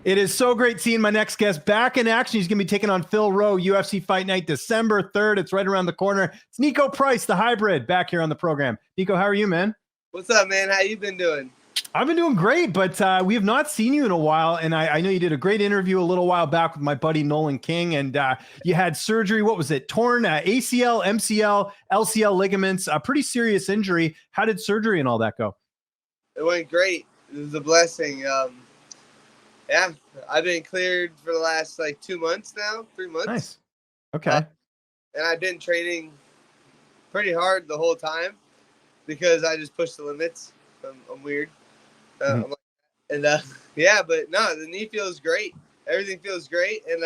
It is so great seeing my next guest back in action. He's going to be taking on Phil Rowe, UFC Fight Night, December 3rd. It's right around the corner. It's Niko Price, the hybrid, back here on the program. Niko, how are you, man? What's up, man? How you been doing? I've been doing great, but we have not seen you in a while. And I know you did a great interview a little while back with my buddy Nolan King, and you had surgery. What was it? Torn ACL, MCL, LCL ligaments, a pretty serious injury. How did surgery and all that go? It went great. It was a blessing. Yeah, I've been cleared for the last 2 months now, 3 months. Nice. Okay. And I've been training pretty hard the whole time because I just push the limits. I'm weird. Yeah, but no, the knee feels great. Everything feels great, and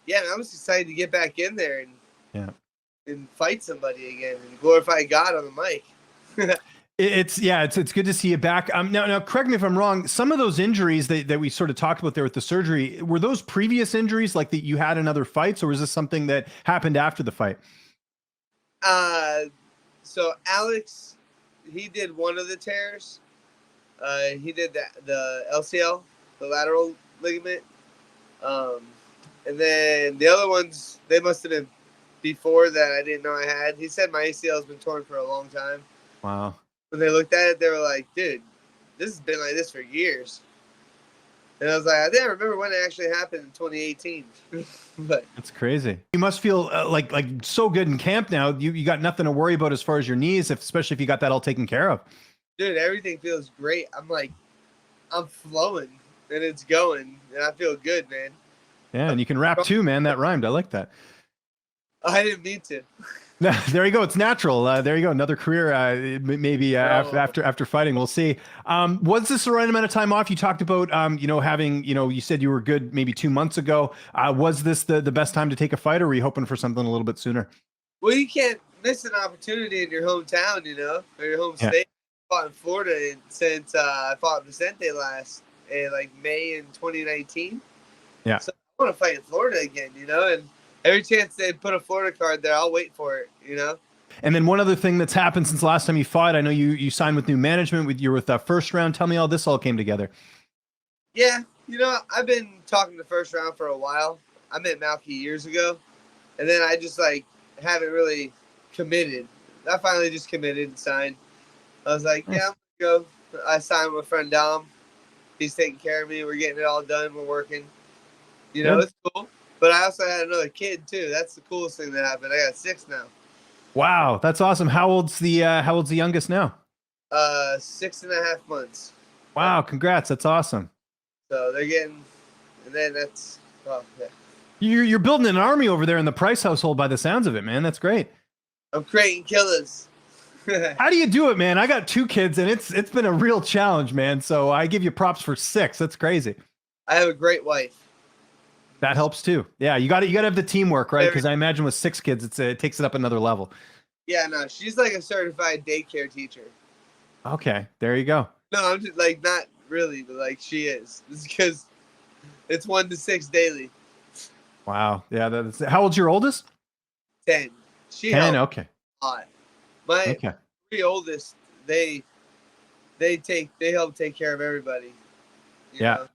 yeah, I'm just excited to get back in there and fight somebody again and glorify God on the mic. It's good to see you back. Now, correct me if I'm wrong. Some of those injuries that we sort of talked about there with the surgery, were those previous injuries, like that you had in other fights, or was this something that happened after the fight? So Alex, he did one of the tears. He did the LCL, the lateral ligament, and then the other ones, they must have been before that. I didn't know I had. He said my ACL has been torn for a long time. Wow. When they looked at it, they were like, dude, this has been like this for years. And I was like, I didn't remember when it actually happened in 2018. But that's crazy. You must feel like so good in camp now. You got nothing to worry about as far as your knees, especially if you got that all taken care of. Dude, everything feels great. I'm flowing and it's going and I feel good, man. Yeah, and you can rap too, man. That rhymed. I like that. I didn't mean to. There you go. It's natural. There you go. Another career, maybe after fighting. We'll see. Was this the right amount of time off? You talked about, having, you said you were good maybe 2 months ago. Was this the best time to take a fight, or were you hoping for something a little bit sooner? Well, you can't miss an opportunity in your hometown, or your home state. I fought in Florida since I fought Vicente last in May in 2019. Yeah. So I want to fight in Florida again, and every chance they put a Florida card there, I'll wait for it, And then one other thing that's happened since last time you fought, I know you signed with new management. You're with First Round. Tell me how this all came together. Yeah, I've been talking to First Round for a while. I met Malky years ago, and then I just haven't really committed. I finally just committed and signed. I was like, nice. Yeah, I'm gonna go. I signed with my friend Dom. He's taking care of me. We're getting it all done. We're working. It's cool. But I also had another kid too. That's the coolest thing that happened. I got 6 now. Wow, that's awesome. How old's the youngest now? 6.5 months. Wow, congrats. That's awesome. So they're getting, and then that's yeah. You're building an army over there in the Price household by the sounds of it, man. That's great. I'm creating killers. How do you do it, man? I got 2 kids, and it's been a real challenge, man. So I give you props for 6. That's crazy. I have a great wife. That helps too. Yeah, you got to have the teamwork, right? Because I imagine with 6 kids, it takes it up another level. Yeah, no, she's like a certified daycare teacher. Okay, there you go. No, I'm just not really, but she is. It's because it's 1 to 6 daily. Wow. Yeah. How old's your oldest? 10. She 10. Okay. A lot. My 3 oldest, they help take care of everybody. You know?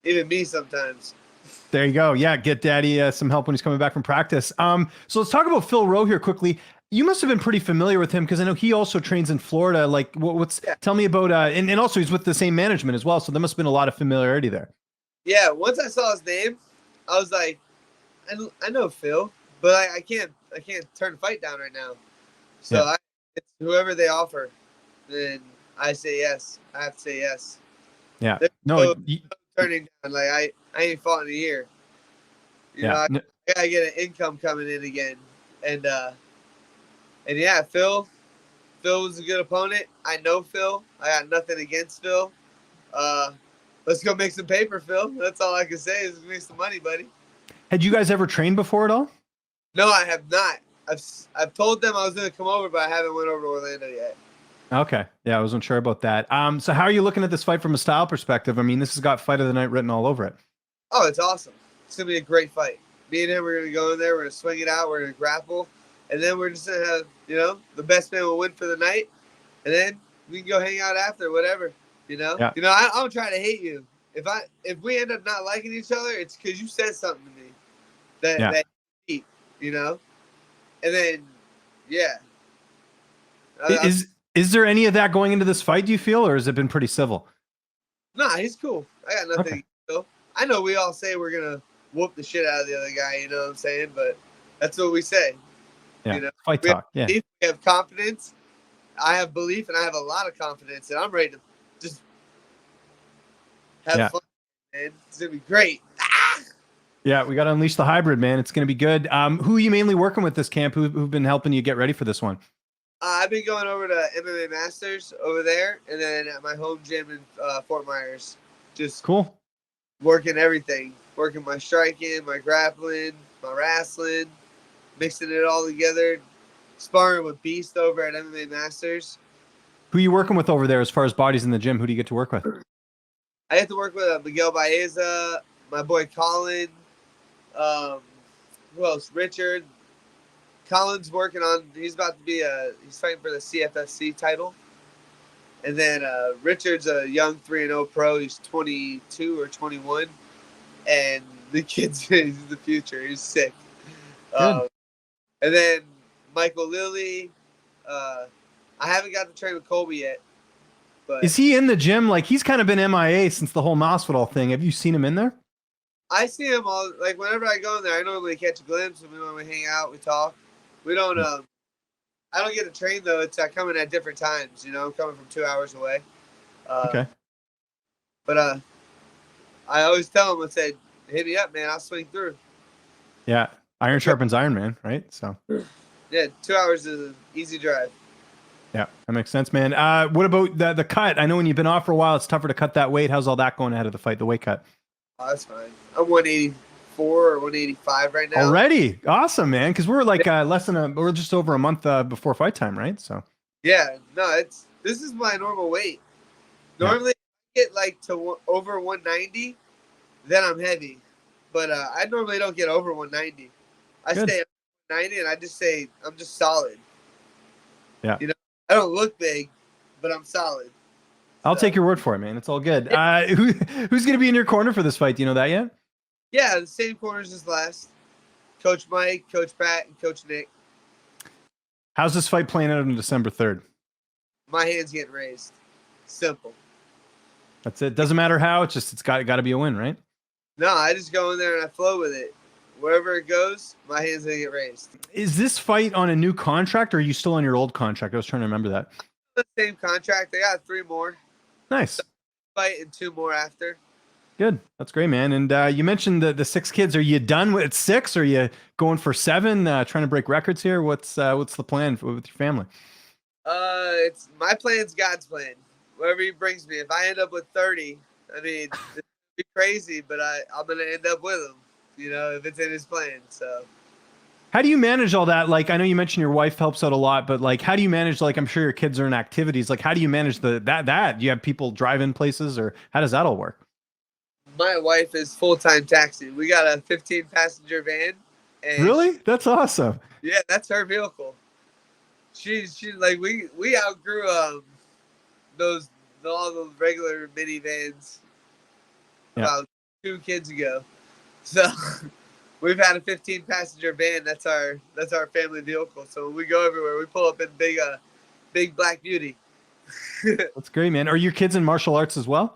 Even me sometimes. There you go. Yeah, get daddy some help when he's coming back from practice. So let's talk about Phil Rowe here quickly. You must have been pretty familiar with him because I know he also trains in Florida. Tell me about and also he's with the same management as well. So there must have been a lot of familiarity there. Yeah, once I saw his name, I was like, I know Phil, but I can't turn the fight down right now. So it's whoever they offer, then I say yes. I have to say yes. Yeah. No turning down. I ain't fought in a year. I gotta get an income coming in again. And yeah, Phil was a good opponent. I know Phil. I got nothing against Phil. Let's go make some paper, Phil. That's all I can say is make some money, buddy. Had you guys ever trained before at all? No, I have not. I've told them I was going to come over, but I haven't went over to Orlando yet. Okay. Yeah, I wasn't sure about that. So how are you looking at this fight from a style perspective? I mean, this has got Fight of the Night written all over it. Oh, it's awesome. It's going to be a great fight. Me and him, we're going to go in there. We're going to swing it out. We're going to grapple. And then we're just going to have, the best man will win for the night. And then we can go hang out after, whatever, Yeah. I don't try to hate you. if we end up not liking each other, it's because you said something to me Yeah. that you know, and then yeah. Is there any of that going into this fight, do you feel, or has it been pretty civil? Nah, he's cool. I got nothing. Okay. So I know we all say we're gonna whoop the shit out of the other guy. You know what I'm saying? But that's what we say. Yeah. You know, Fight talk. Yeah. We have confidence. I have belief, and I have a lot of confidence, and I'm ready to just have fun. Man, it's gonna be great. Yeah, we got to unleash the hybrid, man. It's going to be good. Who are you mainly working with this camp? Who've been helping you get ready for this one? I've been going over to MMA Masters over there, and then at my home gym in Fort Myers, just cool, working everything, working my striking, my grappling, my wrestling, mixing it all together, sparring with Beast over at MMA Masters. Who are you working with over there as far as bodies in the gym? Who do you get to work with? I get to work with Miguel Baeza, my boy Colin, who else? Richard. Colin's working on. He's about to be he's fighting for the CFFC title, and then Richard's a young 3-0 pro. He's 22 or 21, and the kid's he's the future. He's sick. And then Michael Lilly. I haven't got to train with Colby yet. But is he in the gym? Like, he's kind of been MIA since the whole Masvidal thing. Have you seen him in there? I see him all, like, whenever I go in there, I normally catch a glimpse, and when we hang out, we talk. We don't, I don't get to train, though. I come in at different times, you know. I'm coming from 2 hours away. Okay. But I always tell him, I said, hit me up, man. I'll swing through. Yeah. Iron sharpens iron, man. Right? So. Yeah, 2 hours is an easy drive. Yeah, that makes sense, man. What about the cut? I know when you've been off for a while, it's tougher to cut that weight. How's all that going ahead of the fight, the weight cut? Oh, that's fine. I'm 184 or 185 right now. Already? Awesome, man. Because we're like we're just over a month before fight time, right? So. Yeah, no, this is my normal weight. Normally, I get like to over 190, then I'm heavy. But I normally don't get over 190. I stay at 90, and I just say I'm just solid. Yeah. You know, I don't look big, but I'm solid. I'll take your word for it, man. It's all good. Who's going to be in your corner for this fight? Do you know that yet? Yeah, the same corners as last. Coach Mike, Coach Pat, and Coach Nick. How's this fight playing out on December 3rd? My hand's getting raised. Simple. That's it. Doesn't matter how. It's got to be a win, right? No, I just go in there and I flow with it. Wherever it goes, my hand's going to get raised. Is this fight on a new contract, or are you still on your old contract? I was trying to remember that. The same contract. I got 3 more. Nice. Fight and 2 more after. Good. That's great, man. And you mentioned the 6 kids. Are you done with 6? Or are you going for 7? Trying to break records here? What's the plan with your family? It's my plan's God's plan. Wherever He brings me. If I end up with 30, I mean, it'd be crazy, but I'm gonna end up with them. You know, if it's in His plan. So. How do you manage all that? Like, I know you mentioned your wife helps out a lot, but like, how do you manage, like, I'm sure your kids are in activities. Like, how do you manage that? Do you have people drive in places, or how does that all work? My wife is full-time taxi. We got a 15-passenger van. And really? That's awesome. Yeah, that's her vehicle. She's like, we outgrew all the regular minivans about 2 kids ago. So we've had a 15-passenger van. That's our family vehicle. So when we go everywhere, we pull up in big Black Beauty. That's great, man. Are your kids in martial arts as well?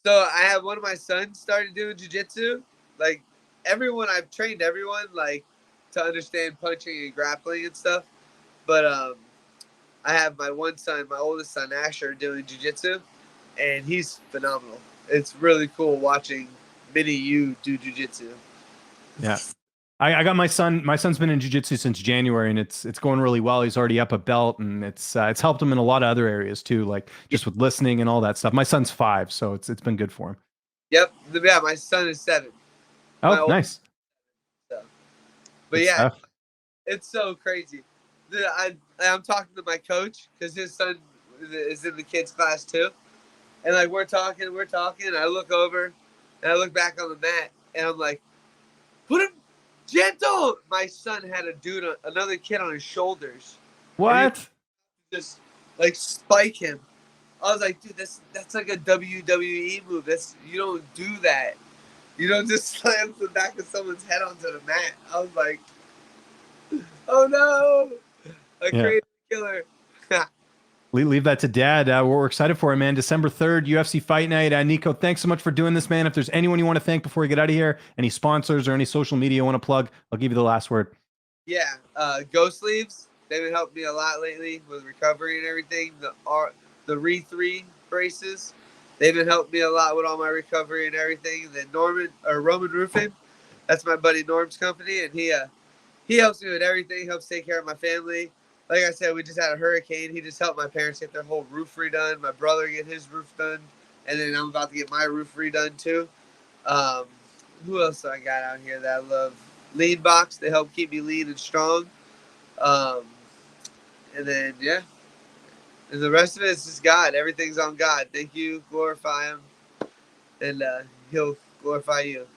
So I have one of my sons started doing jiu-jitsu. Like, I've trained everyone, like, to understand punching and grappling and stuff. But I have my one son, my oldest son, Asher, doing jiu-jitsu, and he's phenomenal. It's really cool watching mini you do jiu-jitsu. Yeah. I got my son. My son's been in jiu-jitsu since January, and it's going really well. He's already up a belt, and it's helped him in a lot of other areas too, like just with listening and all that stuff. My son's 5, so it's been good for him. Yep. Yeah, my son is 7. Oh, nice. But good yeah, stuff. It's so crazy. I'm talking to my coach because his son is in the kids class too, and like we're talking. And I look over, and I look back on the mat, and I'm like, put him. Gentle! My son had another kid on his shoulders. What? Just like spike him. I was like, dude, that's like a WWE move. You don't do that. You don't just slam the back of someone's head onto the mat. I was like, oh no, a crazy killer. Leave that to Dad. We're excited for it, man. December 3rd, UFC Fight Night. Niko, thanks so much for doing this, man. If there's anyone you want to thank before we get out of here, any sponsors or any social media you want to plug, I'll give you the last word. Yeah, Ghost Sleeves. They've been helping me a lot lately with recovery and everything. The Re3 braces. They've been helping me a lot with all my recovery and everything. Then Roman Roofing. That's my buddy Norm's company, and he helps me with everything. He helps take care of my family. Like I said, we just had a hurricane. He just helped my parents get their whole roof redone. My brother get his roof done, and then I'm about to get my roof redone too. Who else do I got out here that I love? Lean Box. They help keep me lean and strong. Um, and then and the rest of it is just God. Everything's on God. Thank you. Glorify Him, and He'll glorify you.